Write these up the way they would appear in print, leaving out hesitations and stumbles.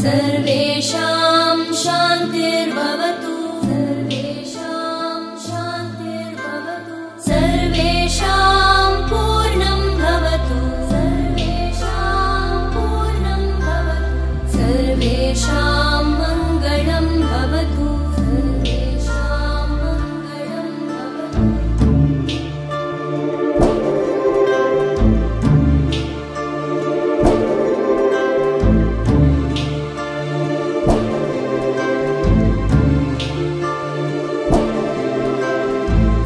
सर्वेषां शान्तिर्भवतु सर्वेषां शान्तिर्भवतु सर्वेषां पूर्णं भवतु सर्वेषां पूर्णं भवतु सर्वेषां मङ्गलं भवतु सर्वेषां मङ्गलं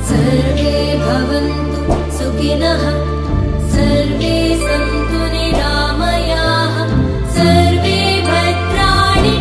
सर्वे भवन्तु सुखिनः सर्वे सन्तु निरामयाः सर्वे भद्राणि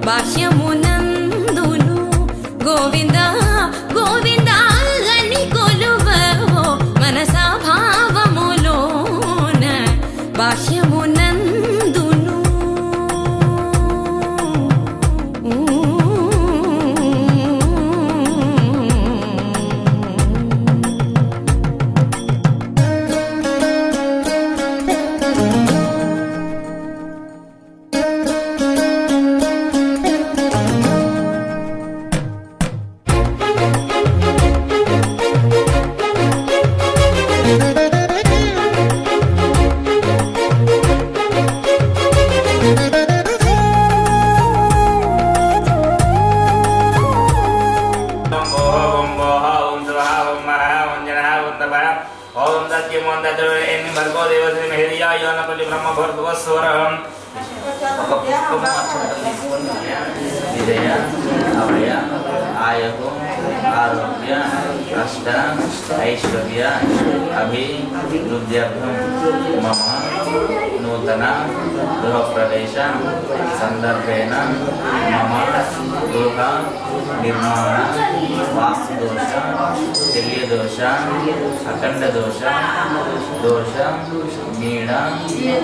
బాహ్యమునందును గోవింద గోవింద అని కొలువవో మనసా భావములోన బాహ్యమునందును విజయ అభయ ఆయకు ఆరోగ్య అష్ట ఐశ్వర్య అభివృద్ధ్యర్థం మమ నూతన గృహప్రవేశ సందర్భేన మమ గృహ నిర్మాణ వాస్తుదోష శల్యదోష అఖండదోష దోష నీడ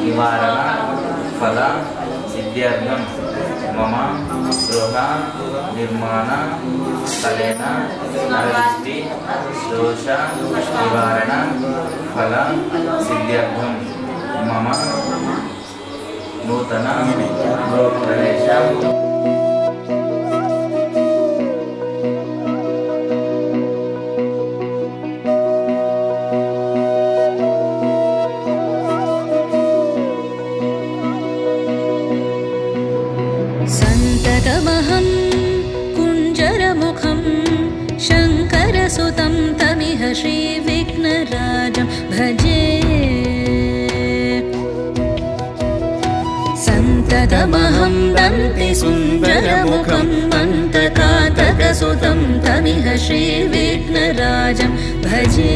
నివారణ ఫల సిద్ధ్యర్థం మమ గృహ నిర్మాణ స్థలేన నరదృష్టి దోష నివారణ ఫల సిద్ధ్యర్థం మమ నూతన గృహప్రవేశ సంతతమహం కుంజరముఖం శంకరసుతం తమిహ శ్రీవిఘ్నరాజం భజే సంతతమహం దంతి సుందరముఖం మంతకాతకసుతం తమిహ శ్రీవిఘ్నరాజం భజే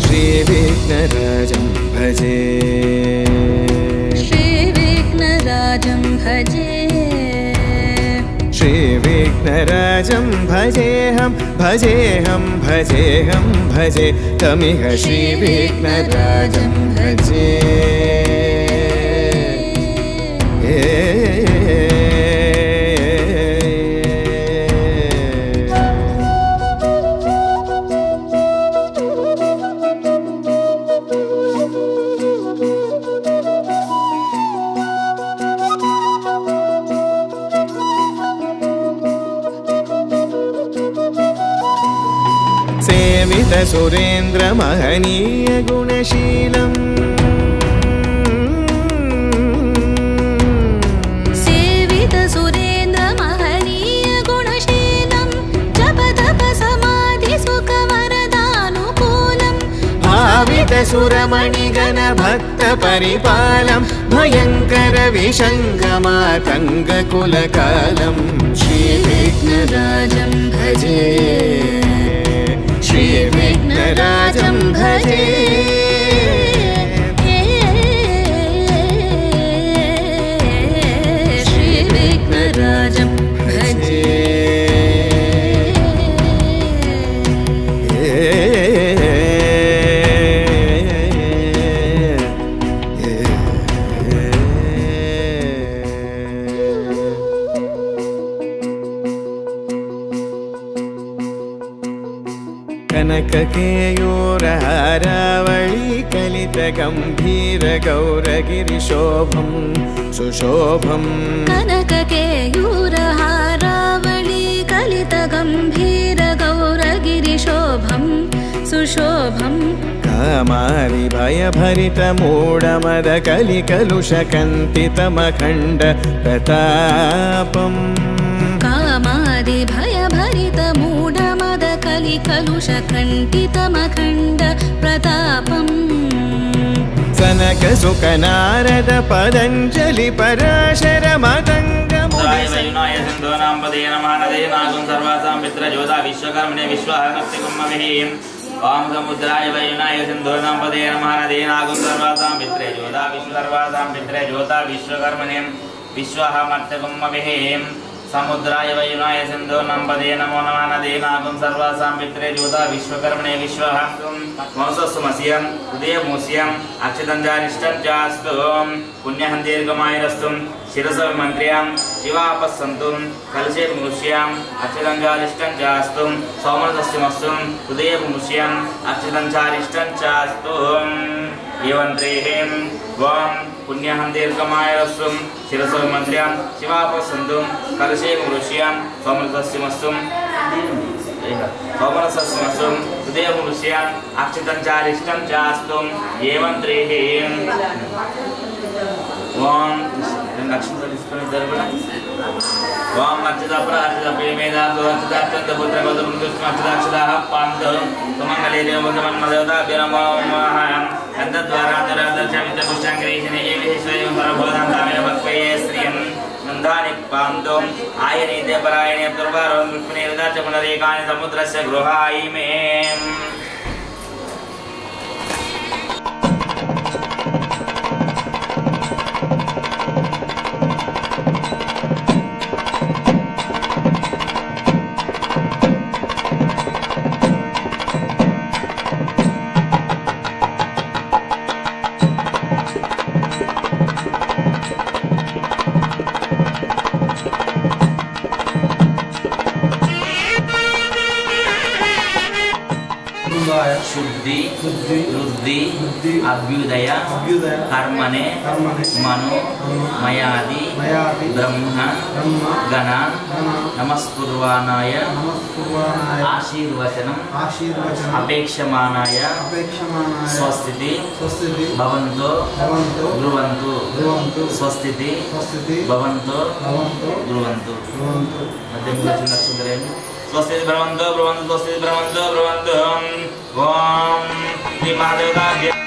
శ్రీవిఘ్నరాజం భజే శ్రీవిఘ్నరాజం భజే श्रीविघ्नराजं भजेऽहं भजेऽहं भजेऽहं भजे तमिह श्रीविघ्नराजं भजे सेवित सुरेन्द्र महनीय गुणशीलम् सेवित सुरेन्द्र महनीय गुणशीलं जप तप समाधि सुख वरदानुकूलम् भावित सुरमणिगण भक्त परिपालं भयंकर विशङ्गमातङ्ग कुलकालं श्रीविघ्नराजं भजे श्रीविघ्नराजं भजे श्रीविघ्नराजं भजे कनककेयूरहारावळी कलितगम्भीर गौरगिरिशोभं सुशोभं कनककेयूरहारावळी कलितगम्भीर गौरगिरिशोभं सुशोभं कामारि भयभरितमूढमद कलिकलुषकन्तितमखण्ड प्रतापम् कामादि भयभरितमूढमद कलिकलुषकण्टितमखण्ड प्रतापम् सनक सुख नारद पतञ्जलि पराशर सिंधूनां पदे नमः नदे नागुं सर्वासां मित्रजोधा विश्वकर्मणे विश्वाहर्तिकुम्मभिः ओम समुद्राय वयुनाय सिंधुर्नां पदे नमः नदे नागं सर्वासां पित्रे ज्योता विश्वसर्वासां पित्रे ज्योता विश्वकर्मणे विश्वहमर्त्यगुम्मभिः समुद्राय वयुनाय सिंधुर्नां पदे नमो नमः नदे नागं सर्वासां पित्रे ज्योता विश्वकर्मणे विश्वहं मनसस्सुमस्यं हृदयमूस्यं अक्षतञ्जानिष्टं चास्तु पुण्यहं दीर्घमायुरस्तु शिरसविमन्त्र्यां शिवापस्सन्तु कलशे मुष्याम् अक्षतञ्जानिष्टं चास्तु सौमनसस्यमस्तु हृदयमूस्यं अक्षतञ्जानिष्टं चास्तु एवन्त्रेहिं वां पुण्यहं दीर्घमायुरस्तु शिरसविमन्त्र्यां शिवापस्सन्तु कलशे मुष्यां सौमनसस्यमस्तु सौमनसस्यमस्तु हृदयमूस्यं अक्षतञ्जानिष्टं चास्तु एवन्त्रेहिं वां लक्ष्मी वाम अर्चिता प्रेमेदा अर्चिता पुत्र गौतम अर्चिताक्षदाः पांतो सुमंगले देवमन्मदेवता विरमोमहं तद्वारा दर्शमित पुष्टांग्रेशने ये विश्वयं सर्वभूतां तामेव भक्तये श्रियं नन्दानि पांतो आयने देवरायणे दुर्वारो लक्ष्मीनेवदा च पुनरेकानि समुद्रस्य गृहायिमे शुद्धि वृद्धि अभ्युदय कर्मणे मनो मयादि ब्रह्म गण नमस्कुर्वाणाय आशीर्वचनम् अपेक्षमाणाय स्वस्तिति भवन्तो ब्रुवन्तु स्वस्तिति भवन्तो ब्रुवन्तु स्वस्ति ब्रह्मन्तो ब्रह्मन्तो स्वस्ति ब्रह्मन्तो ब्रह्मन्तो ओम श्री महादेवता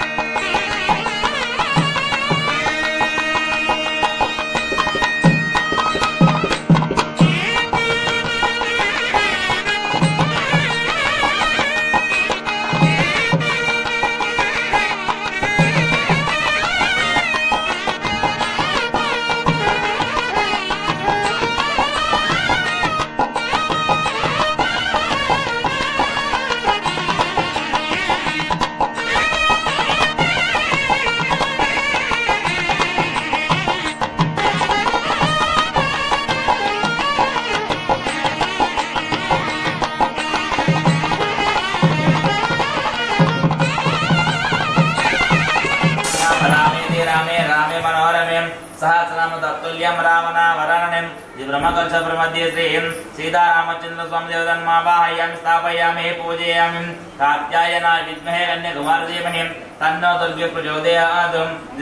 सहस्रनाम तत्तुल्यं रामनामवरणं ब्रह्मकलश प्रमध्ये श्रीं सीतारामचंद्र स्वामी देवतन्मावाहयामि स्थापयामि पूजयामि कात्यायनाय विद्महे कन्याकुमारी धीमहि तन्नो दुर्गे प्रचोदयात्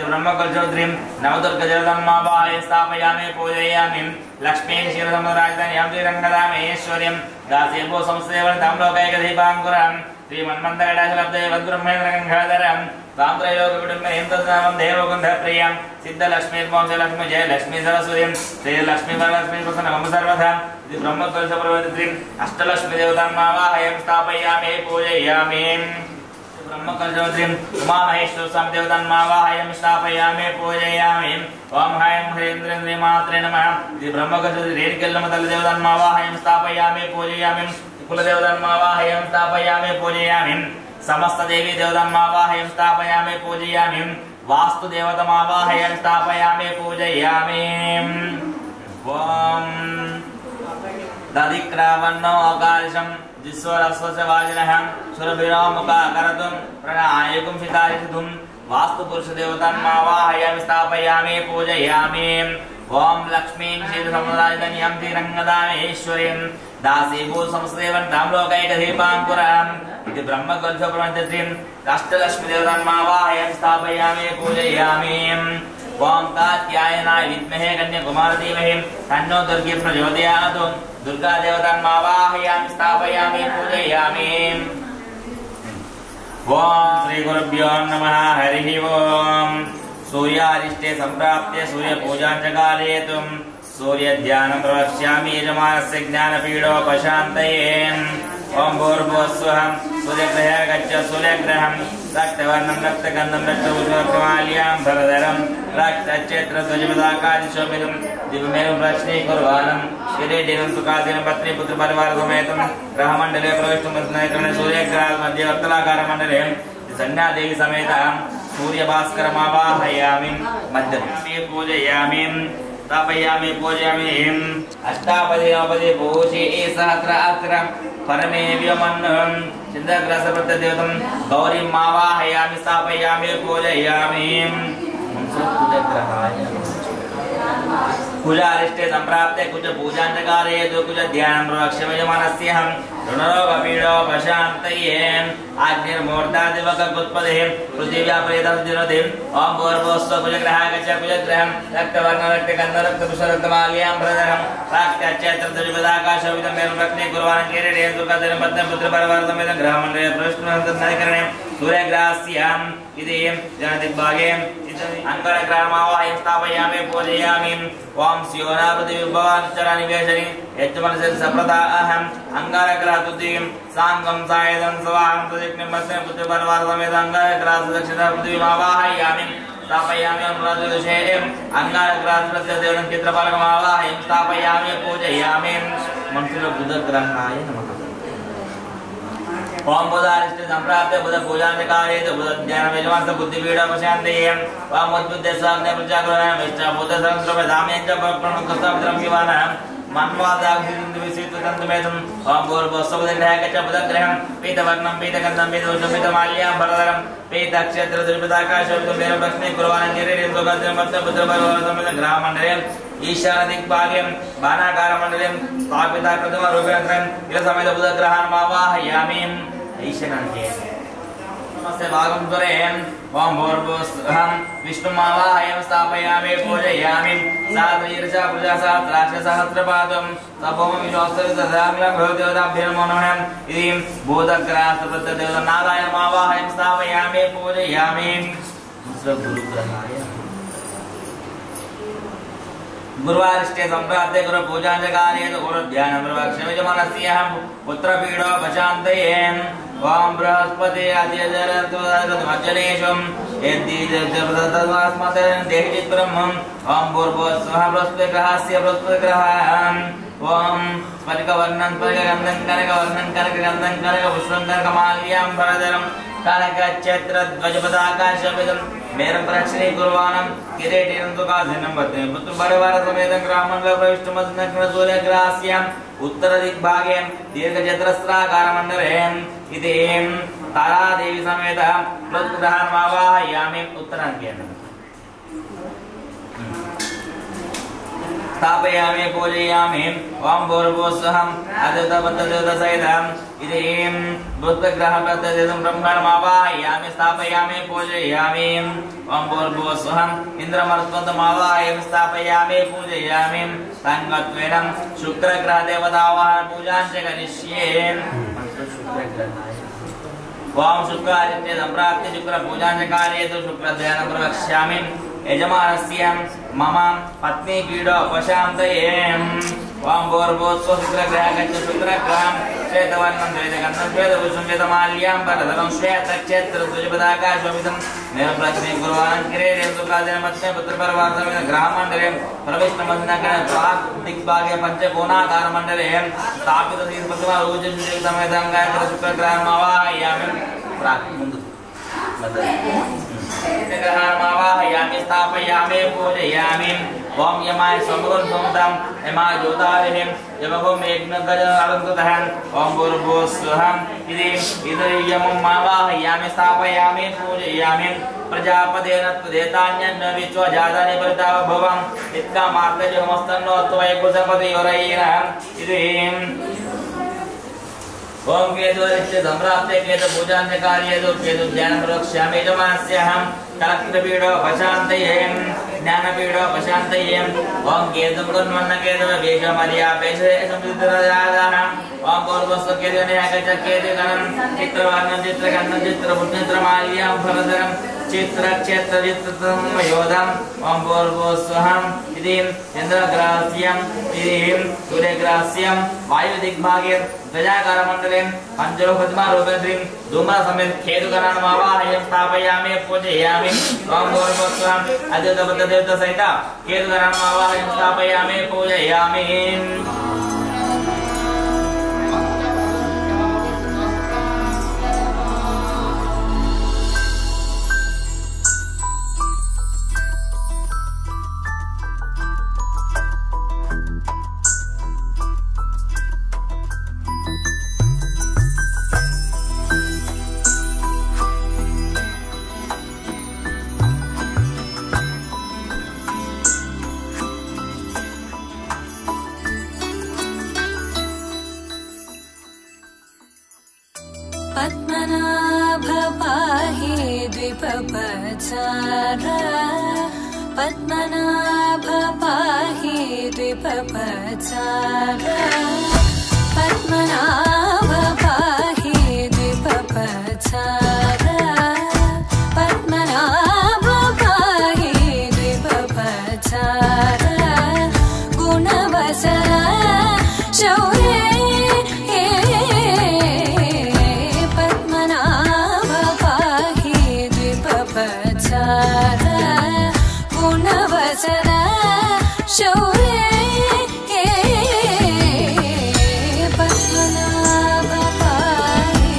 ब्रह्मकलशोत्रीं नवदुर्गजगदन्मावाहयामि स्थापयामि पूजयामि लक्ष्मी क्षीरसमुद्राजधान्यां श्रीरङ्गदामेश्वर्यं दासीभो संसेवनं तं लोकैकदीपाङ्कुरं श्रीमन्मन्दकटाक्षलब्धे वद्ब्रह्मेन्द्रगङ्गाधरं साम्प्रयोगकुटुम्बेन्द्रनामं देवकुन्धप्रियं सिद्धलक्ष्मीर्मोक्षलक्ष्मी जय लक्ष्मी सरस्वतीं श्रीलक्ष्मी वरलक्ष्मी प्रसन्नं सर्वदा इति ब्रह्मकलशप्रवर्तित्रीं अष्टलक्ष्मी देवतान्मावाहयामि स्थापयामि पूजयामि ब्रह्मकलशोत्रीं उमामहेश्वर स्वामी देवतान्मावाहयामि स्थापयामि पूजयामि ओम ह्रीं ह्रीं श्रीमात्रे नमः इति ब्रह्मकलशोत्रीं रेणिकेल्लम्म तल्ली देवतान्मावाहयामि स्थापयामि पूजयामि कुलदेवतान्मावाहयामि स्थापयामि पूजयामि समस्त देवी देवतान्मावाहयामि स्थापयामि पूजयामि वास्तु देवतामावाहयामि स्थापयामि पूजयामि ओम दधिक्रावन्नो अकालिशं जिस्वरस्वस्य वाजिनः सुरभिरो मुखाकरतुं प्रणायकुं सितारिषुं वास्तु पुरुष देवतान्मावाहयामि स्थापयामि पूजयामि ओम लक्ष्मीं क्षीरसमुद्राजधान्यां श्रीरङ्गदामेश्वरीं दासीभूत संसेवनं तं लोकैकदीपाङ्कुरम् इति ब्रह्मकलशप्रवर्तित्रीं अष्टलक्ष्मी देवतान्मावाहयामि स्थापयामि पूजयामि ओम कात्यायनाय विद्महे कन्याकुमारी धीमहि तन्नो दुर्गे प्रचोदयात् दुर्गा देवतान्मावाहयामि स्थापयामि पूजयामि ओम श्री गुरुभ्यो नमः हरिः ओम सूर्यारिष्टे संप्राप्ते सूर्यपूजां च कारयेतुं सूर्यध्यानं प्रवक्ष्यामि यजमानस्य ज्ञानपीडोपशान्तये ओम भूर्भुवस्सुहं सूर्यग्रहः गच्छ सूर्यग्रहं रक्तवर्णं रक्तगन्धं रक्तभूषणमाल्यां भरधरं रक्तक्षेत्रध्वजपताकादिशोभितं दिव्यमेव प्रश्नीकुर्वाणं किरीटिनं सुखासीनं पत्नीपुत्रपरिवारसमेतं ग्रहमण्डले प्रविष्टुं सूर्यग्रहमध्ये वर्तलाकारमण्डले संज्ञादेवी समेत सूर्यभास्करमावाहयामि मध्यमे पूजयामि स्थापयामि पूजयामि अष्टापदी नवपदी भूषि सहस्रास्त्र परमे व्योमन्नं चन्द्रग्रसप्रत्यदेवतं गौरीं मावाहयामि स्थापयामि पूजयामि पूजारिष्टे संप्राप्ते कुछ पूजान्तकारे कुछ ध्यानं प्रवक्ष्यमयमानस्यहं ऋणरोगपीडोपशान्तये आग्निर्मूर्धादिवकगुत्पदे पृथिव्यापरेतद्दिनोदे ओम भूर्भुवस्सुः कुजग्रहः गच्छ कुजग्रहं रक्तवर्णं रक्तगन्धं रक्तभूषणरक्तमाल्यां भरधरं रक्तक्षेत्रध्वजपताकाशोभितं मेरुं रत्नीकुर्वाणं किरीटेन सुखधरं पत्नीपुत्रपरिवारसमेतं ग्रहमण्डले प्रविष्टुं सूर्यग्रहस्याम् इति जनदिग्भागे अंकरग्रहमावाहयं स्थापयामि पूजयामि ओम स्योनापतिविभवानुचरनिवेशनि यच्चमनसि सप्रदा अहम् अंगारग्रहतुतिं सांगं सायदं स्वाहं सुदिग्निं मत्स्यं पुत्रपरिवारसमेतं अंगारग्रहसुदक्षिणापतिमावाहयामि स्थापयामि अनुराधविषये अंगारग्रहसुदक्षिणदेवनं चित्रपालकमावाहयं स्थापयामि पूजयामि मनसुलो बुधग्रहाय नमः ओम बुधारिष्टे संप्राप्ते बुध पूजान्तकारे बुध ध्यानमेजमानस्य बुद्धिपीडोपशान्तये ओम उद्बुद्धेस्वाग्ने प्रजागुणानां इष्टा बुद्धसहस्रमेधाम्यञ्च प्रमुखस्तमित्रम्यवानां मन्वादाभिसिन्दुविसितुतन्तुमेतम् ओम भूर्भुवस्सुः कुजग्रहः गच्छ बुधग्रहं पीतवर्णं पीतगन्धं पीतभूषणं पीतमाल्यां भरधरं पीतक्षेत्रध्वजपताकाशोभितं मेरुं प्रश्नीकुर्वाणं किरीटेन सुखधरं पत्नीपुत्रपरिवारसमेतं ग्रहमण्डले ईशानदिग्भागे बाणाकारमण्डले स्थापिता प्रथमरूपेण इलसमेत बुधग्रहान्मावाहयामि ईशानान्ते नमस्ते भागं स्वरे ओम भूर्भुवस्सुहं विष्णुमावाहयं स्थापयामि पूजयामि सात्रीर्षा प्रजा सहस्रपादं सभवं विश्वासरितदामिलं भवदेवताभ्यो नमः इति भूतग्रहस्तप्रत्यदेवतं नारायणमावाहयं स्थापयामि पूजयामि गुरुग्रहाय गुरुवारिष्टे संप्राप्ते गुरु पूजान्तकारे गुरुध्यानं प्रवक्ष्यमयमानस्यहं पुत्रपीडोपशान्तये ओम बृहस्पति आदित्यजनेशं यद्दीजप्रदत्तस्मात् देहिचित् ब्रह्मं ओम भूर्भुवस्सुः बृहस्पतिग्रहस्य बृहस्पतिग्रहम् ओम स्फटिकवर्णं स्फटिकगन्धं कनकवर्णं कनकगन्धं कनकपुष्पं कनकमाल्यां भरधरं कनकक्षेत्रध्वजपताकाशोभितं मेरुं प्रश्नीकुर्वाणं किरीटेन सुखासीनं पुत्रपरिवारसमेतं ग्राममण्डले प्रविष्टुं सूर्यग्रहस्याम् उत्तरदिग्भागे दीर्घचतुरस्राकारमण्डले इति तारादेवी समेत प्रग्रहान्मावाहयामि उत्तराङ्केन स्थापयामि पूजयामि ओम भूर्भुवस्सुहं अद्वैतपद्धतिसहितं इति बुधग्रहप्रत्यदेवं ब्रह्मणमावाहयामि स्थापयामि पूजयामि ओम भूर्भुवस्सुहं इन्द्रमरुत्वन्तमावाहयामि स्थापयामि पूजयामि संगत्वेन शुक्रग्रहदेवतावाहन पूजां च करिष्ये ओम शुक्रादित्ये संप्राप्ते शुक्रपूजान्तकारे शुक्रध्यानं प्रवक्ष्यामि यजमानस्य मम पत्नी पीडोपशान्तये ओम भूर्भुवस्सुः शुक्रग्रहः गच्छ शुक्रग्रहं श्वेतवर्णं श्वेतगन्धं श्वेतभूषणं श्वेतमाल्यां भरधरं श्वेतक्षेत्रध्वजपताकाशोभितं मेरुं प्रश्नीकुर्वाणं किरीटेन सुखधरं पत्नीपुत्रपरिवारसमेतं ग्रहमण्डले प्रविष्टमन्दिग्भागे पञ्चकोणाकारमण्डले स्थापितप्रतिमारूपसमेतं गायत्री शुक्रग्रहमावाहयामि ग्रहान्मावाहयामि स्थापयामि पूजयामि ओम यमाय समगुण सोमतं यमाय ज्योतारिहिं यमगो मेघ्नगजअलङ्कृतः ओम भूर्भुवस्सुहं इति यमं मावाहयामि स्थापयामि पूजयामि प्रजापतेन त्वदेतान्यन्न विश्वजातानि परितावभवं इत्थमार्तजमस्तन्नो त्वयकुसपतियोरयेन इति ओम केतुरिष्टे संप्राप्ते केतुपूजान्तकार्ये केतुध्यानं प्रवक्ष्यामि यजमानस्यहं कलत्रपीडोपशान्तये ज्ञानपीडोपशान्तये ओम केतुं कृन्वन्नकेतुः वेषमर्यापेषे संसिद्धराजाः ओम पूर्वस्वकेतने आगचकेते गणं चित्रवर्णं चित्रगन्धं चित्रपुत्रमाल्यां भवदरं चित्रक्षेत्रचित्रं योधं ओम पूर्वस्वहं इदिं चन्द्रग्रास्यं इदिं सूर्यग्रास्यं वायुदिग्भागे ध्वजाकारमण्डले पञ्चलोकपद्मारूपद्रीं धूम्रसमेत केतुगणान्मावाहयं स्थापयामि पूजयामि ओम पूर्वस्वहं अद्वैतबद्धदेवतासहित केतुगणान्मावाहयं स्थापयामि पूजयामि पद्मनाभ पाहि द्विपपचार पद्मनाभ पाहि द्विपपचार पद्मनाभ पाहि द्विपपचार पद्मनाभ पाहि द्विपपचार गुणवसर शौर्ये गुणवसर शौर्ये पद्मनाभ पाहि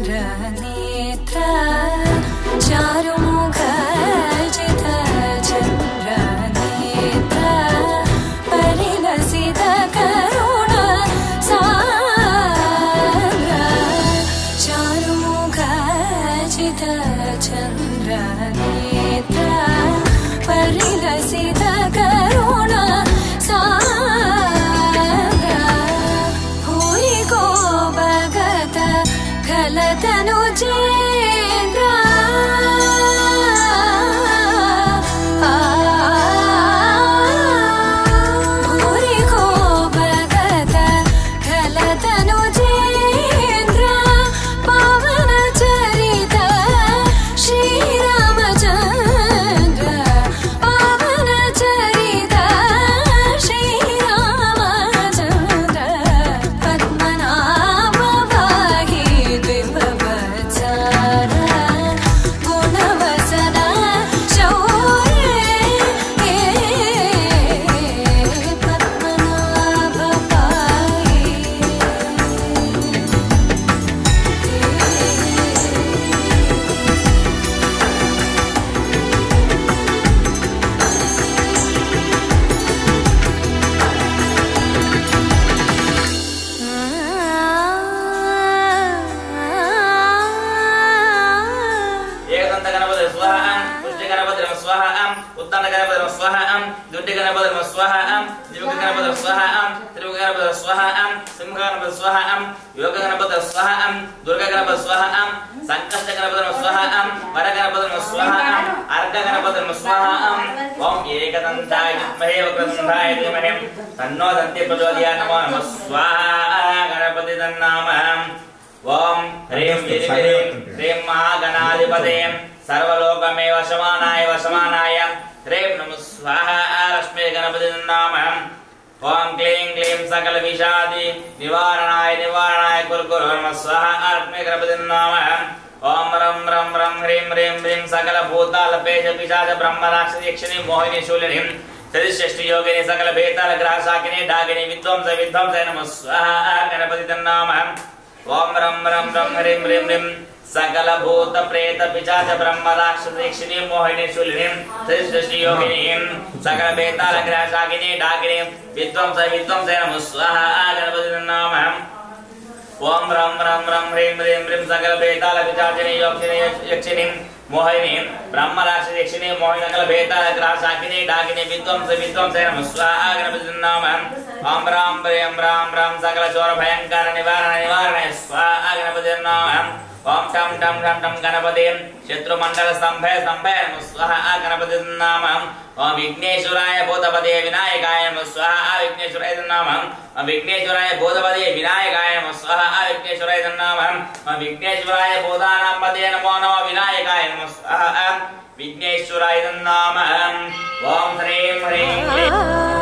चन्द्रनेत्र चारुमुख जित चन्द्रनेत्र परिलसित करुण सान्द्र चारुमुख जित चन्द्रनेत्र परिलसित करुण सान्द्र भूरि को भगत खलतनु चेन्द्र भूरि को भगत खलतनु चेन्द्र पावन चरित श्रीरामचन्द्र पावन चरित श्रीरामचन्द्र पद्मनाभ पाहि द्विपवत्सर गणपति स्वाहा दुड्डि गणपति स्वाहा दिव्य गणपति स्वाहा त्रिमुख गणपति स्वाहा सिंह गणपति स्वाहा योग गणपति स्वाहा दुर्गा गणपति स्वाहा संकष्ट गणपति स्वाहा वर गणपति स्वाहा अर्घ गणपति स्वाहा ओम एकदंताय विद्महे वक्रतुंडाय धीमहि तन्नो दन्ति प्रचोदयात् नमो नमः स्वाहा गणपति तन्नाम ओम ह्रीं ह्रीं महागणाधिपते सर्वलोकमेव वशमानाय ह्रीं नमः स्वाहा लक्ष्मी गणपति नाम ओम क्लीं क्लीं सकल विषादि निवारणाय कुरु नमः स्वाहा लक्ष्मी गणपति नाम ओम रं रं रं ह्रीं ह्रीं सकल भूताल पेश पिशाच ब्रह्म राक्षस यक्षिणी मोहिनी शूलिनी सदिष्टि योगिनी सकल भेताल ग्रह शाकिनी डागिनी विध्वंस नमः स्वाहा गणपति नाम ओम रं रं रं ह्रीं ह्रीं सकल भूत प्रेत पिशाच ब्रह्म राक्षस यक्षिणी मोहिनी शूलिनी सदिष्टि योगिनी सकल भेताल ग्रह शाकिनी डागिनी विध्वंस नमः स्वाहा गणपति नाम ओम रं रं रं ह्रीं ह्रीं सकल भेताल पिशाचिनी यक्षिणी मोहिनी ब्रह्म राक्षस यक्षिणी मोहिनी सकल भेताल ग्रह शाकिनी डाकिनी विध्वंस नमः स्वाहा गणपति नाम ओम राम राम सकल चोर भयंकर निवारण स्वाहा गणपति नाम ओम टम टम टम टम गणपति शत्रुमंडल स्तंभे नमः स्वाहा गणपति नाम ओम विघ्नेश्वराय भूतपते विनायकाय नमः स्वाहा विघ्नेश्वराय नाम ओम विघ्नेश्वराय भूतपते विनायकाय नमः स्वाहा विघ्नेश्वराय नाम ओम विघ्नेश्वराय भूतानां पते नमो नमः विनायकाय नमः स्वाहा विघ्नेश्वराय नाम ओम ह्रीं ह्रीं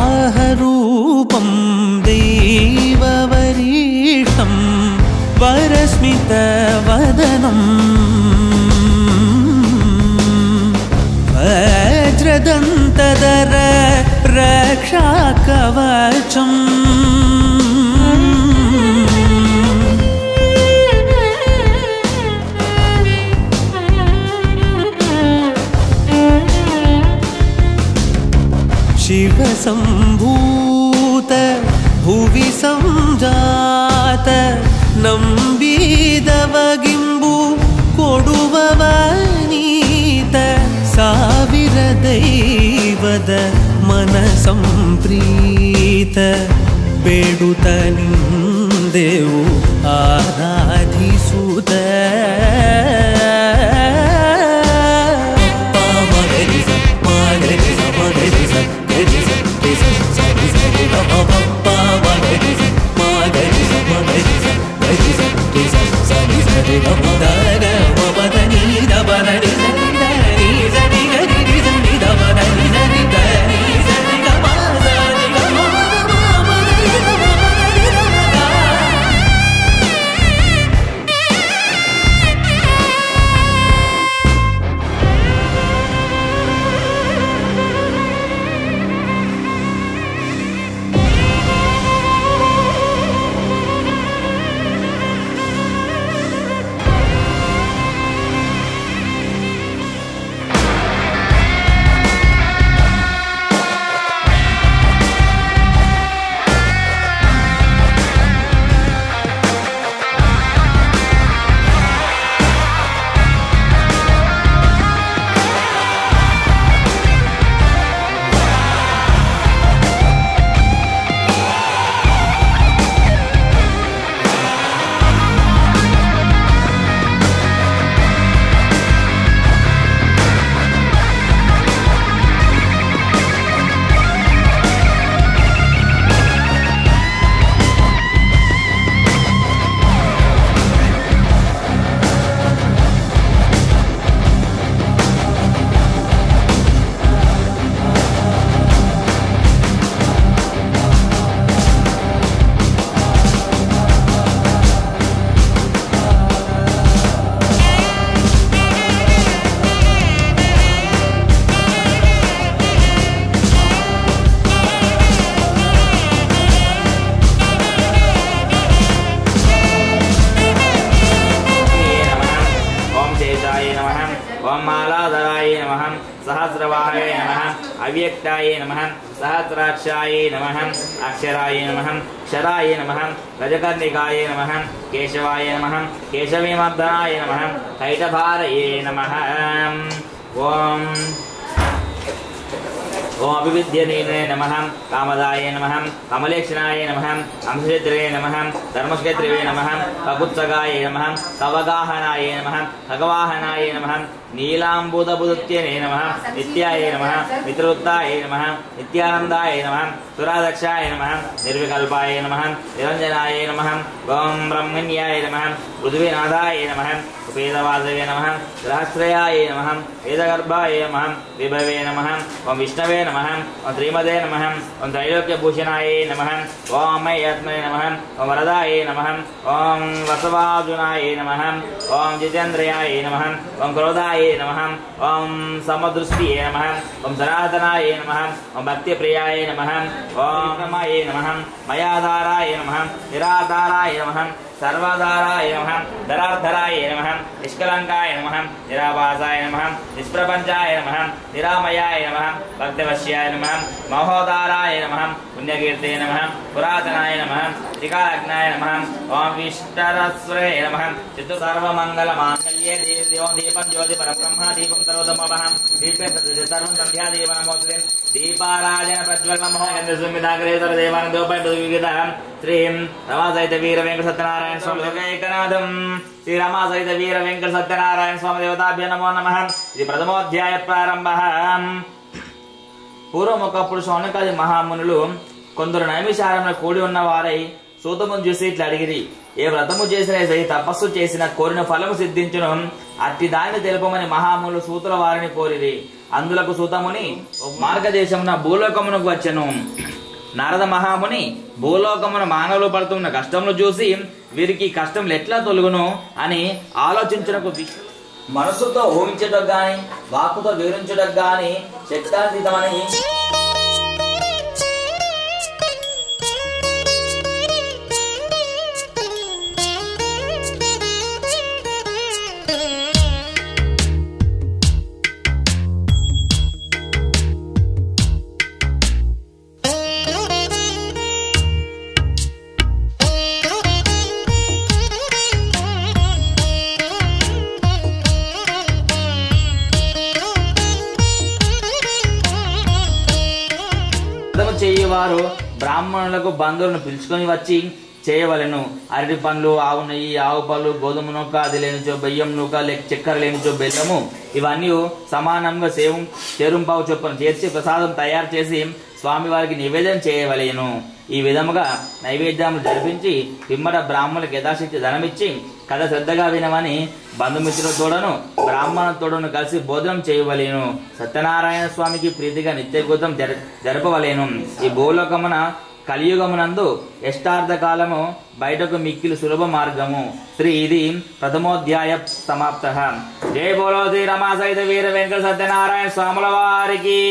वराहरूपं दैववरीष्टं वरस्मितवदनं वज्रदन्तधर रक्षाकवचम् शिवसम्भूत भुवि संजात ನಂಬಿದವಗಿಂಬು ಕೊಡುವವನೀತ ಸಾವಿರ ದೈವದ ಮನ ಸಂಪ್ರೀತ ಬೇಡುತ್ತ ನಿಂದೆವು ಆರಾಧಿಸುತ್ತ सहस्रवाहाय नमः अव्यक्ताय नमः सहस्राक्षाय नमः अक्षराय नमः क्षराय नमः गजकर्णिकाय नमः केशवाय नमः केशवीमर्दनाय नमः कैटभारये नमः ओम ओम अभिविद्यनीने नमः कामदाय नमः कमलेक्षणाय नमः अंशक्षेत्रे नमः धर्मक्षेत्रे नमः ककुत्सगाय नमः कवगाहनाय नमः खगवाहनाय नमः नीलाम्बुदबुदुत्यने नमः नित्याय नमः मित्रवृत्ताय नमः नित्यानन्दाय नमः सुरादक्षाय नमः निर्विकल्पाय नमः निरञ्जनाय नमः ओम ब्रह्मण्याय नमः पृथ्वीनाथाय नमः उपेदवासवे नमः सहस्रयाय नमः वेदगर्भाय नमः विभवे नमः ओम विष्णवे नमः ओम श्रीमदे नमः ओम त्रैलोक्यभूषणाय नमः ओम मयत्मने नमः ओम वरदाय नमः ओम वसवार्जुनाय नमः ओम जितेन्द्रयाय नमः ओम क्रोधाय नमः ओम समदृष्टिये नमः ओम सनातनाय नमः ओम भक्तिप्रियाय नमः ओम रमाय नमः मयाधाराय नमः निराधाराय नमः सर्वधाराय नमः धराधराय नमः निष्कलंकाय नमः निराभासाय नमः निष्प्रपंचाय नमः निरामयाय नमः भक्तवश्याय नमः महोदाराय नमः पुण्यकीर्ते नमः पुरातनाय नमः त्रिकालग्नाय नमः ओम विष्टरस्वरे नमः चित्त सर्वमंगलमांगल्ये दीपं ज्योति परब्रह्म दीपं सर्वतमोहं दीपे सर्वं संध्या देव नमोस्तुते दीपाराजन प्रज्वलनं गन्धसुमिदाग्रेतर देवानन्दोपय पदविगतः श्रीं रमासहित वीर वेंकट सत्यनारायण स्वामी लोकैकनाथं श्री रमासहित वीर वेंकट सत्यनारायण स्वामी देवताभ्यो नमो नमः ఇది ప్రథమోధ్యాయ ప్రారంభః పూర్వమొకప్పుడు శౌనకాది మహామునులు కొందరు నైమిషారంలో కూడి ఉన్న వారై సూతమును చూసి ఇట్లా అడిగిరి ఏ వ్రతము చేసిన తపస్సు చేసిన కోరిన ఫలము సిద్ధించును అట్టి దానిని తెలుపమని మహామునులు సూతుల వారిని కోరిరి అందులకు సూతముని మార్గదేశమున భూలోకమునకు వచ్చెను నారద మహాముని భూలోకమున మానవులు పడుతున్న కష్టమును చూసి వీరికి కష్టములు ఎట్లా తొలగును అని ఆలోచించుటకు మనసుతో ఊహించటకు గాని వాక్కుతో వివరించటకు గాని శక్తాతీతమని స్వామివారు బ్రాహ్మణులకు బంధువులను పిలుచుకొని వచ్చి చేయవలెను. అరటి పండ్లు, ఆవు నెయ్యి, ఆవు పళ్ళు, గోధుమ నూక, అది లేనిచో బెయ్యం నూక, చక్కెర లేనిచో బెల్లము ఇవన్నీ సమానంగా చేరుంపావు చొప్పున చేర్చి ప్రసాదం తయారు చేసి స్వామివారికి నివేదన చేయవలేను. ఈ విధముగా నైవేద్యములు జరిపించి పిమ్మట బ్రాహ్మణులకు యథాశక్తి ధనమిచ్చి కథ శ్రద్ధగా వినమని బంధుమిత్రులతోడను బ్రాహ్మణులతోడను కలిసి భోజనం చేయవలేను. సత్యనారాయణ స్వామికి ప్రీతిగా నిత్యకృతం జరపవలేను. ఈ భూలోకమున కలియుగమునందు ఎష్టార్థ కాలము బయటకు మిక్కిలి సులభ మార్గము. శ్రీ ఇది ప్రథమోధ్యాయ సమాప్త. జై బోలో శ్రీ రమా సహిత వీర వెంకట సత్యనారాయణ స్వాముల వారికి.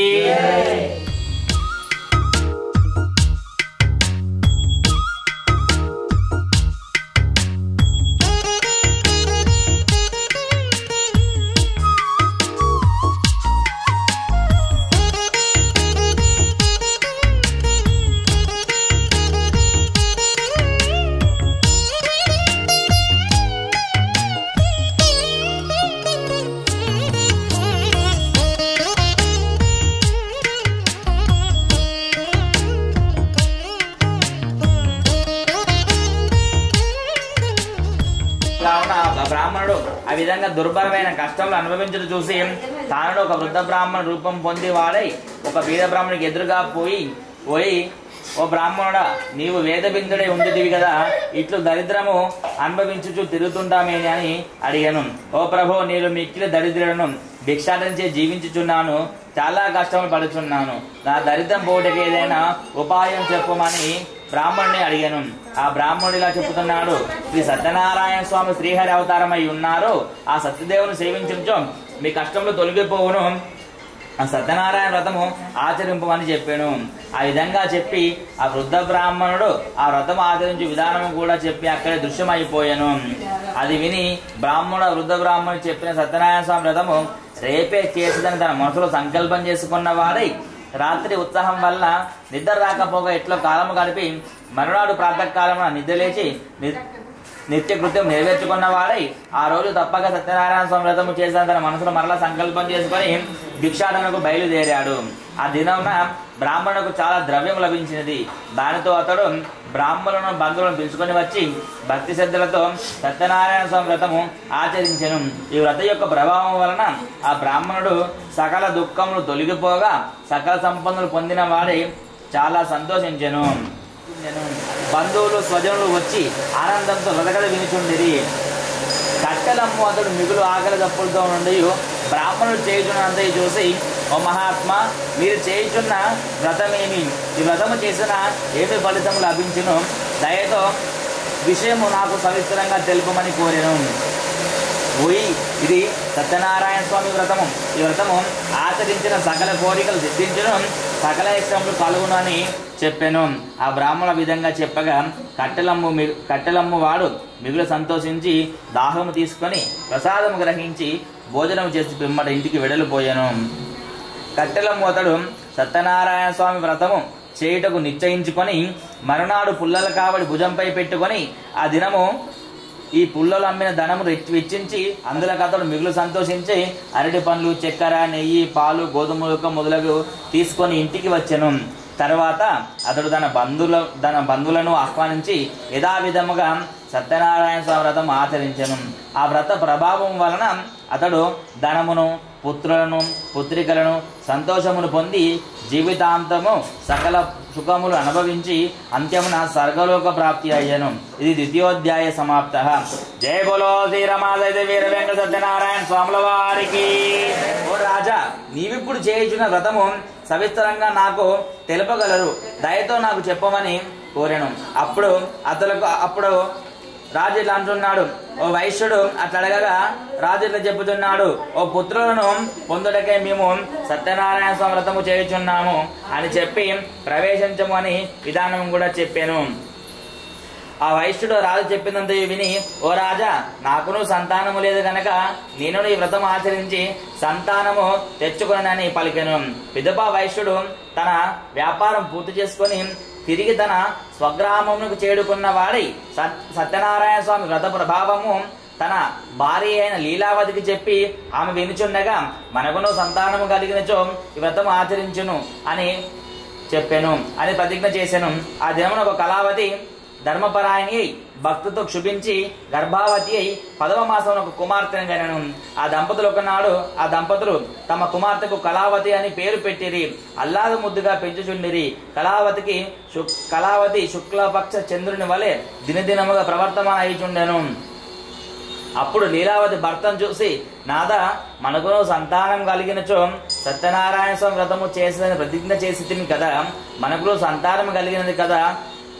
బ్రాహ్మణుడు ఆ విధంగా దుర్భరమైన కష్టములు అనుభవించడం చూసి తాను ఒక వృద్ధ బ్రాహ్మణ రూపం పొంది వాడై ఒక బీద బ్రాహ్మణుడికి ఎదురుగా పోయి ఓ బ్రాహ్మణుడా, నీవు వేద బిందుడై ఉండిదివి కదా, ఇట్లు దరిద్రము అనుభవించుచు తిరుగుతుంటామేని అని అడిగాను. ఓ ప్రభు, నేను మిక్కిలి దరిద్రులను భిక్షాటంచే జీవించుచున్నాను, చాలా కష్టములు పడుచున్నాను. నా దరిద్రం పోటకి ఏదైనా ఉపాయం చెప్పమని బ్రాహ్మణుని అడిగాను. ఆ బ్రాహ్మణుడు ఇలా చెప్పుతున్నాడు: శ్రీ సత్యనారాయణ స్వామి శ్రీహరి అవతారమై ఉన్నారు. ఆ సత్యదేవుని సేవించుంచు మీ కష్టములు తొలగిపోవును. ఆ సత్యనారాయణ వ్రతము ఆచరింపమని చెప్పాను. ఆ విధంగా చెప్పి ఆ వృద్ధ బ్రాహ్మణుడు ఆ వ్రతం ఆచరించే విధానం కూడా చెప్పి అక్కడే దృశ్యమైపోయాను. అది విని బ్రాహ్మణుడు వృద్ధ బ్రాహ్మణుడు చెప్పిన సత్యనారాయణ స్వామి వ్రతము రేపే చేసేదని తన మనసులో సంకల్పం చేసుకున్న వాడై రాత్రి ఉత్సాహం వల్ల నిద్ర రాకపోగా ఎట్లో కాలము గడిపి మరునాడు ప్రాతకాలమున నిద్రలేచి నిత్యకృత్యం నెరవేర్చుకున్న వాడై ఆ రోజు తప్పక సత్యనారాయణ స్వామి వ్రతము చేసిన తన మనసులో మరలా సంకల్పం చేసుకుని భిక్షాటనకు బయలుదేరాడు. ఆ దినమున బ్రాహ్మణులకు చాలా ద్రవ్యం లభించినది. దానితో అతడు బ్రాహ్మణులను బంధువులను పిలుచుకొని వచ్చి భక్తి శ్రద్ధలతో సత్యనారాయణ స్వామి వ్రతము ఆచరించెను. ఈ వ్రత యొక్క ప్రభావం వలన ఆ బ్రాహ్మణుడు సకల దుఃఖములు తొలగిపోగా సకల సంపన్నులు పొందిన వాడై చాలా సంతోషించెను. బంధువులు స్వజనులు వచ్చి ఆనందంతో రథగడ వినుచుండిరి. కట్టెలమ్ము అతడు మిగులు ఆకలి దప్పులతో నుండి బ్రాహ్మణుడు చేయుచున్నంత చూసి, ఓ మహాత్మా, మీరు చేయుచున్న వ్రతమేమి? ఈ వ్రతము చేసిన ఏమి ఫలితము లభించును? దయతో విషయము నాకు సవిస్తరంగా తెలుపమని కోరెను. ఇది సత్యనారాయణ స్వామి వ్రతము. ఈ వ్రతము ఆచరించిన సకల కోరికలు సిద్ధించును, సకల ఇష్టములు కలుగును అని చెప్పాను. ఆ బ్రాహ్మణ విధంగా చెప్పగా కట్టెలమ్ము వాడు మిగులు సంతోషించి దాహము తీసుకొని ప్రసాదము గ్రహించి భోజనం చేసి పిమ్మట ఇంటికి వెడలిపోయాను. కట్టెలమ్ము అతడు సత్యనారాయణ స్వామి వ్రతము చేయుటకు నిశ్చయించుకొని మరునాడు పుల్లల కావడి భుజంపై పెట్టుకొని ఆ దినము ఈ పుల్లలు అమ్మిన ధనము వెచ్చించి అందులో అతడు మిగులు సంతోషించి అరటి పండ్లు, చక్కెర, నెయ్యి, పాలు, గోధుమ మొదలగు తీసుకొని ఇంటికి వచ్చెను. తర్వాత అతడు తన బంధువులను ఆహ్వానించి యథావిధముగా సత్యనారాయణ స్వామి వ్రతం ఆచరించెను. ఆ వ్రత ప్రభావం వలన అతడు ధనమును, పుత్రులను, పుత్రికలను, సంతోషమును పొంది జీవితాంతము సకల సుఖములు అనుభవించి అంత్యమున స్వర్గలోక ప్రాప్తి అయ్యను. ఇది ద్వితీయోధ్యాయ సమాప్త. జయ బోలో శ్రీ రమా సహిత వీర వెంకట సత్యనారాయణ స్వాముల వారికి. ఓ రాజా, నీవిప్పుడు చేయుచున్న వ్రతము సవిస్తరంగా నాకు తెలుపగలరు, దయతో నాకు చెప్పమని కోరెను. అప్పుడు రాజు ఇట్లా అంటున్నాడు: ఓ వైశ్యుడు అట్లా అడగగా రాజు ఇట్లా చెబుతున్నాడు: ఓ పుత్రులను పొందుటకే మేము సత్యనారాయణ స్వామి వ్రతము చేయుచున్నాము అని చెప్పి ప్రవేశించము అని విధానం కూడా చెప్పాను. ఆ వైశ్యుడు రాజు చెప్పినంత విని, ఓ రాజా, నాకును సంతానము లేదు గనక నేను ఈ వ్రతం ఆచరించి సంతానము తెచ్చుకొనని పలికెను. పిదప వైశ్యుడు తన వ్యాపారం పూర్తి చేసుకొని తిరిగి తన స్వగ్రామమునకు చేరుకున్న వాడై సత్యనారాయణ స్వామి వ్రత ప్రభావము తన భార్య అయిన లీలావతికి చెప్పి ఆమె వినుచుండగా, మనకును సంతానము కలిగినచో ఈ వ్రతం ఆచరించును అని చెప్పాను అని ప్రతిజ్ఞ చేశాను. ఆ దినమున ఒక కళావతి ధర్మపరాయణి అయి భక్తితో క్షుభించి గర్భావతి అయి 10వ మాసంలో ఒక కుమార్తెను కనెను. ఆ దంపతులు ఒకనాడు ఆ దంపతులు తమ కుమార్తెకు కళావతి అని పేరు పెట్టిరి. అల్లాదు ముద్దుగా పెంచుచుండిరి. కళావతి శుక్లపక్ష చంద్రుని వలె దినదినముగా ప్రవర్తమాన అయ్యుచుండెను. అప్పుడు లీలావతి భర్తను చూసి, నాదా, మనకును సంతానం కలిగినచో సత్యనారాయణ స్వామి వ్రతము చేసేదని ప్రతిజ్ఞ చేసి కదా, మనకు సంతానం కలిగినది కదా,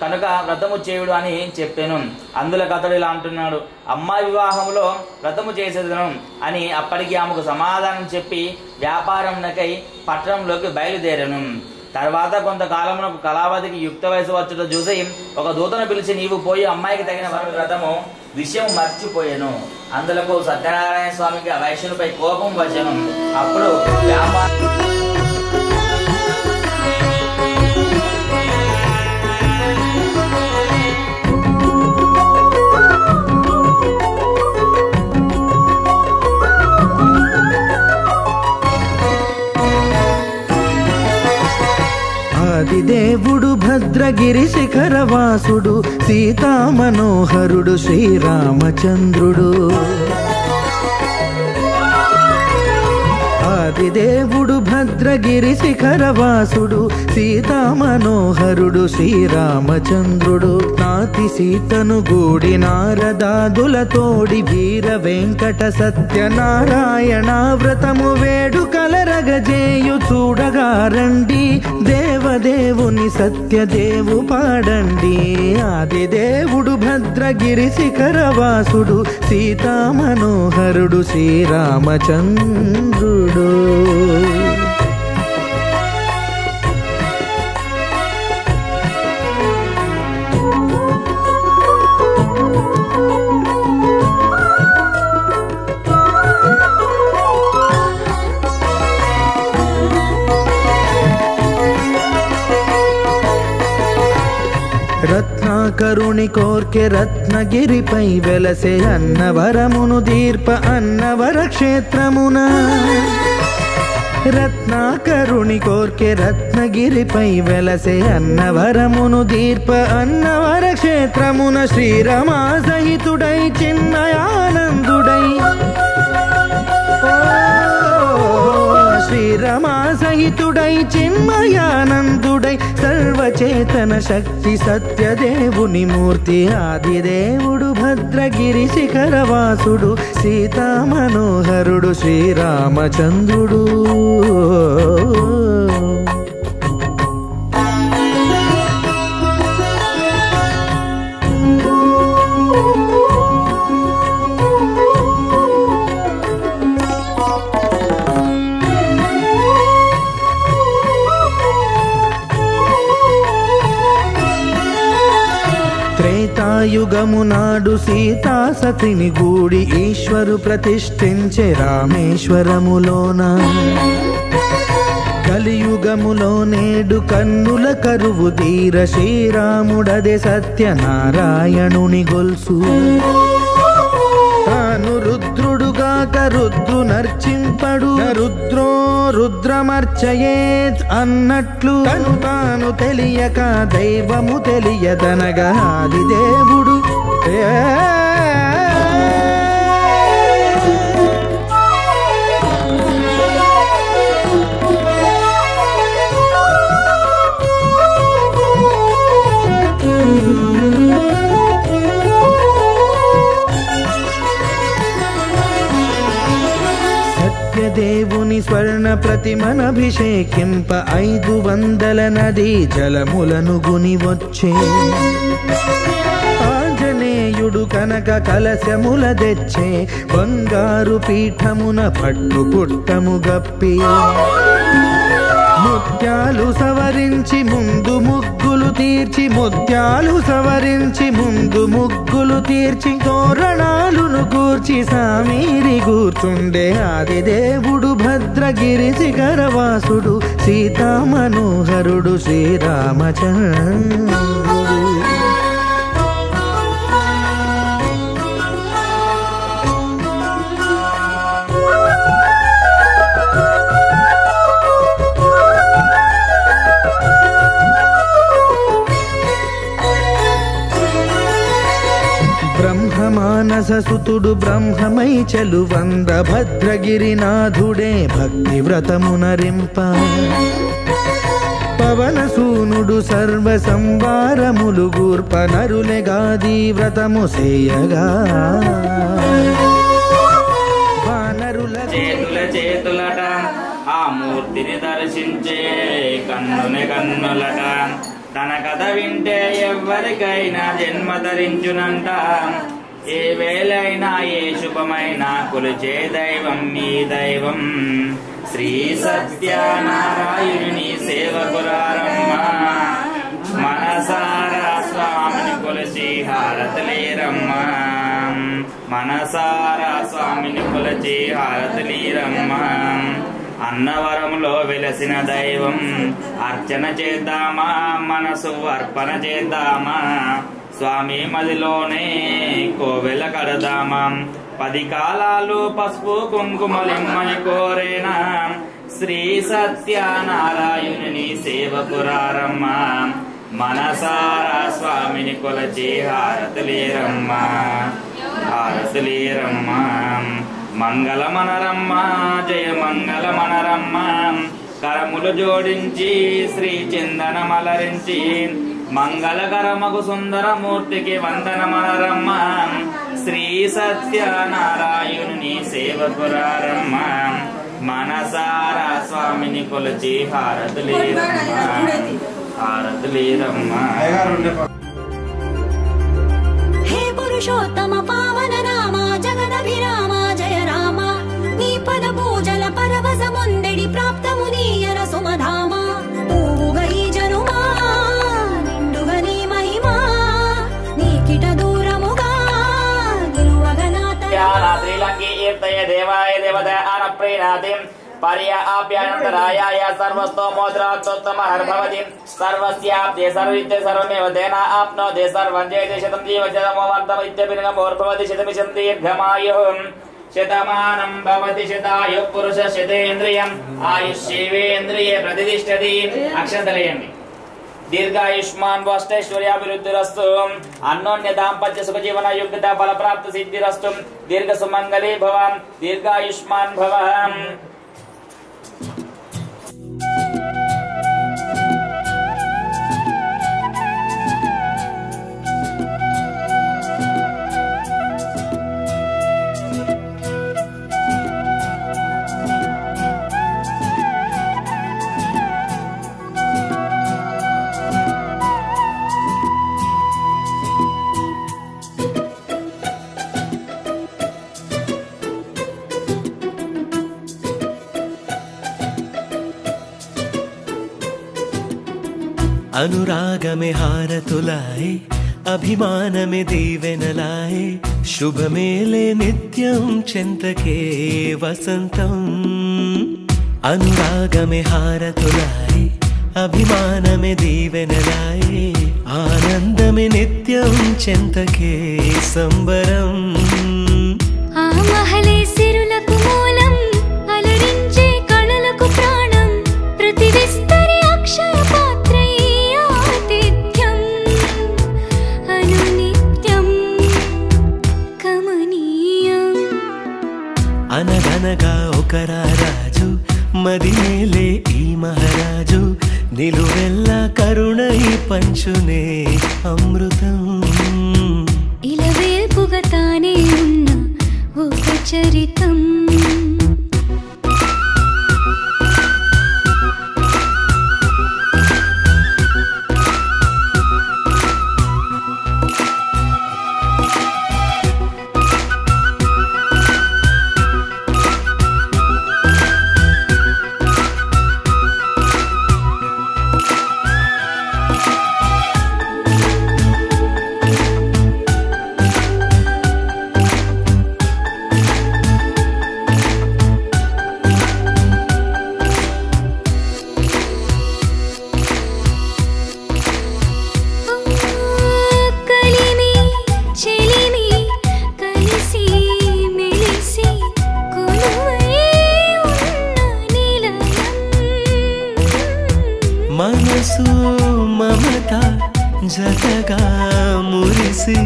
కనుక వ్రతము చేయుడు అని చెప్పాను. అందులో అతడు ఇలా అంటున్నాడు, అమ్మాయి వివాహములో వ్రతము చేసేదను అని అప్పటికి ఆమెకు సమాధానం చెప్పి వ్యాపారంకై పట్టణంలోకి బయలుదేరాను. తర్వాత కొంతకాలమునకు కళావతికి యుక్త వయసు వచ్చుట చూసి ఒక దూతను పిలిచి, నీవు పోయి అమ్మాయికి తగిన వ్రతము విషయం మర్చిపోయాను. అందులకు సత్యనారాయణ స్వామికి ఆ వైశ్యునిపై కోపం వచ్చాను. అప్పుడు ఆదిదేవుడు భద్రగిరి శిఖరవాసుడు సీతా మనోహరుడు శ్రీరామచంద్రుడు. ఆదిదేవుడు భద్రగిరి శిఖరవాసుడు సీతా మనోహరుడు శ్రీరామచంద్రుడు. నాతి సీతను గూడి నారదాదుల తోడి వీర వెంకట సత్యనారాయణ వ్రతము వేడు కలరగజేయు చూడగా రండి, దేవదేవుని సత్యదేవు పాడండి. ఆదిదేవుడు భద్రగిరి శిఖరవాసుడు సీతా మనోహరుడు శ్రీరామచంద్రుడు. రత్నాకరుని కోర్కె రత్నగిరిపై వెలసే అన్నవరమును దీర్ప అన్నవర క్షేత్రమున. రత్నాకరుని కోర్కె రత్నగిరిపై వెలసే అన్నవరమును దీర్ప అన్నవర క్షేత్రమున. శ్రీరమా సహితుడై చిన్మయానందుడై, శ్రీరమా సహితుడై చిన్మయానందుడై సర్వచేతన శక్తి సత్యదేవుని మూర్తి. ఆదిదేవుడు భద్రగిరి శిఖరవాసుడు సీతా మనోహరుడు శ్రీరామచంద్రుడు. త్రేతాయుగము నాడు సీతా సతిని గూడి ఈశ్వరు ప్రతిష్ఠించే రామేశ్వరములోన. కలియుగములో నేడు కన్నుల కరువు తీర శ్రీరాముడదే సత్యనారాయణుని గొల్సు. తాను రుద్రుడుగాక రుద్రు నర్చింపడు, రుద్రో రుద్రమర్చయేత్ అన్నట్లు తను తాను తెలియక దైవము తెలియదనగా ఆదిదేవుడు దేవుని స్వర్ణ ప్రతిమనభిషేకింప 500 నదీ జలములను గుని వచ్చే. ఆంజనేయుడు కనక కలశముల తెచ్చే బంగారు పీఠమున పట్టు పుట్టము గప్పి. ముత్యాలు సవరించి ముందు ముగ్గులు తీర్చి, ముత్యాలు సవరించి ముందు ముగ్గులు తీర్చి తోరణాలును కూర్చి సామీరి కూర్చుండే. ఆదిదేవుడు భద్రగిరి శిఖరవాసుడు సీతా మనోహరుడు శ్రీరామచంద్రుడు. మానససుతుడు బ్రహ్మమై చలువంద భద్రగిరినాథుడే భక్తి వ్రతమునరింప పవనసూనుడు సర్వ సంవారములు గూర్ప నరులెగాది వ్రతము సేయగా చేతులట ఆ మూర్తిని దర్శించే కన్నులట తన కథ వింటే ఎవ్వరికైనా జన్మ ధరించునంట ఏ వేళైనా ఏ శుభమైనా కొలిచే దైవం మీ దైవం శ్రీ సత్యనారాయణుని సేవకురారమ్మ మనసారా స్వామిని కొలిచి హారతలేరమ్మ మనసారా స్వామిని కొలిచి హారతలేరమ్మ అన్నవరంలో వెలసిన దైవం అర్చన చేద్దామా మనసు అర్పణ చేద్దామా స్వామి మదిలోనే కోవెల కడదామా 10 కాలాలు పసుపు కుంకుమలిమ్మని కోరేనా శ్రీ సత్యనారాయణుని సేవకురారమ్మ మనసారా స్వామిని కొలచి హారతలేరమ్మ హారతలేరమ్మ మంగళమనరమ్మ జయ మంగళమనరమ్మ కరములు జోడించి శ్రీ చందనమలరించి మంగళకరమగు సుందరమూర్తికి వందనమనరమ్మ శ్రీ సత్యనారాయణుని సేవకురారమ్మ మనసారా స్వామిని కొలిచి హారతలేరమ్మ హారతలేరమ్మ హే పురుషోత్తమ పావన రామ జగదభిరామ జయ రామ నీ పద పూజల పరవశముందెడి ప్రాప్తము నీయర సుమధామ పూవుగా ఈ జనుమా నిండుగా నీ మహిమా నీ కిట దూరముగా నిలువగనాథ శ్రీలంకి ఈర్తయ దేవాయ దేవత అనప్రీణాతిం पर्य आप्यानन्तरायाय सर्वस्तोमोद्रात्तोत्तमः भवति सर्वस्याप्ते सर्वविद्ये सर्वमेव तेन आप्नोति सर्वं जयति शतं जीवशतमो वर्धमित्यभिर्गमोर्भवति शतमिशं दीर्घमायुः शतमानं भवति शतायुः पुरुषः शतेन्द्रियम् आयुष्येवेन्द्रिये प्रतिष्ठति अक्षन्तलयन्ति दीर्घायुष्मान वष्टैश्वर्याभिवृद्धिरस्तु अन्योन्य दाम्पत्य सुख जीवन योग्यता फल प्राप्त सिद्धिरस्तु दीर्घ सुमंगली भव दीर्घायुष्मान भव अनुरागमे हारतुलाए अभिमानमे दीवेनलाए शुभ मेले नित्यं चिन्तके वसन्तं अनुरागमे हारतुलाए अभिमानमे दीवेनलाए आनन्दमे नित्यं चिन्तके संबरम् ఆ మహలే సిరులకు మూలం అలరించే కళలకు ప్రాణం ప్రతి విస్తరి అక్షయ పాత్రై ఆతిథ్యం అనునిత్యం కమనీయం అనగనగా ఒక రాజు మదినేలే ఈ మహారాజు నిలువెల్ల కరుణై పంచునే అమృతం ఇలవేల్పుగా తానే ఉన్న ఒక చరితం మనసు మమత జతగా మురిసి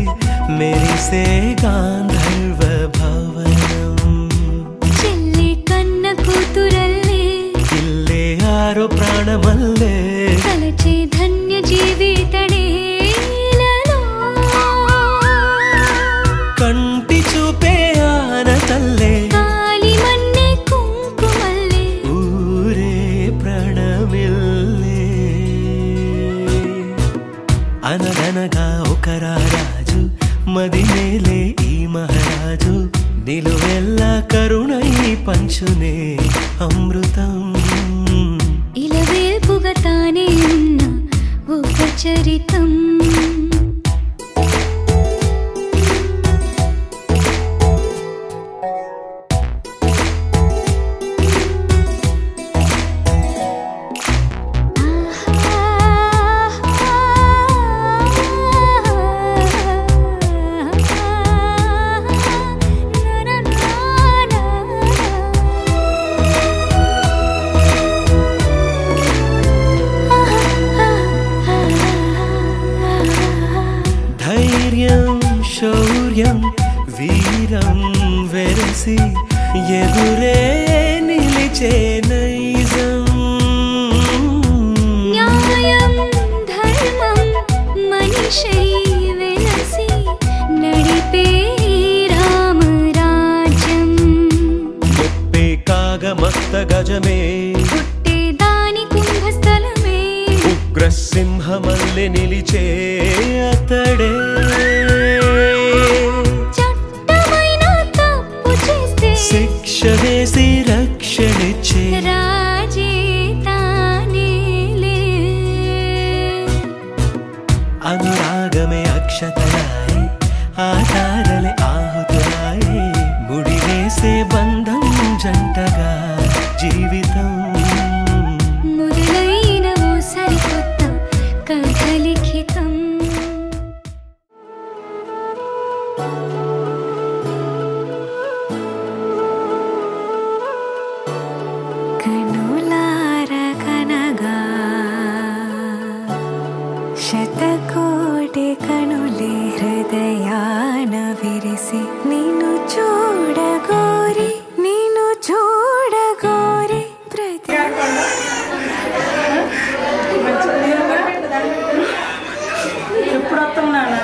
మెరిసే గాంధర్వ భవనం చెల్లి కన్న కూతురల్లే ఇల్లే ఆరో ప్రాణమల్లే తలచే ధన్య జీవితడే కంటి చూపే ఆన తల్లే కాలి మన్నే కుంకుమల్లే ఊరే ప్రణమిల్లే అనగనగా ఒక రాజు మదినేలే ఈ మహారాజు నిలువెల్లా కరుణై పంచునే అమృతం ఇలవేల్పుగా తానే ఉన్న ఒక చరితం శౌర్యం వీరం వెరసి ఎదురే నిలిచే నైజం న్యాయం ధర్మం మనిషై వెలసి నడిపే రామరాజ్యం గొప్పే కాగమస్త గజమే పుట్టే దాని కుంభస్థలమే ఉగ్రసింహమల్లె నిలిచే అతడే శిక్ష వేసి రక్షణిచ్చే రాజే తానేలే అనురాగమే అక్షతలాయి ఆధారలే ఆహుతులాయి ముడి వేసే బంధం జంటగా జీవితం మొదలైన ఓ సరికొత్త కథ లిఖితం శతకోటి కనులే హృదయాన విరిసి నిన్ను చూడగోరి ప్రతి ఎప్పుడు వస్తాం నాన్న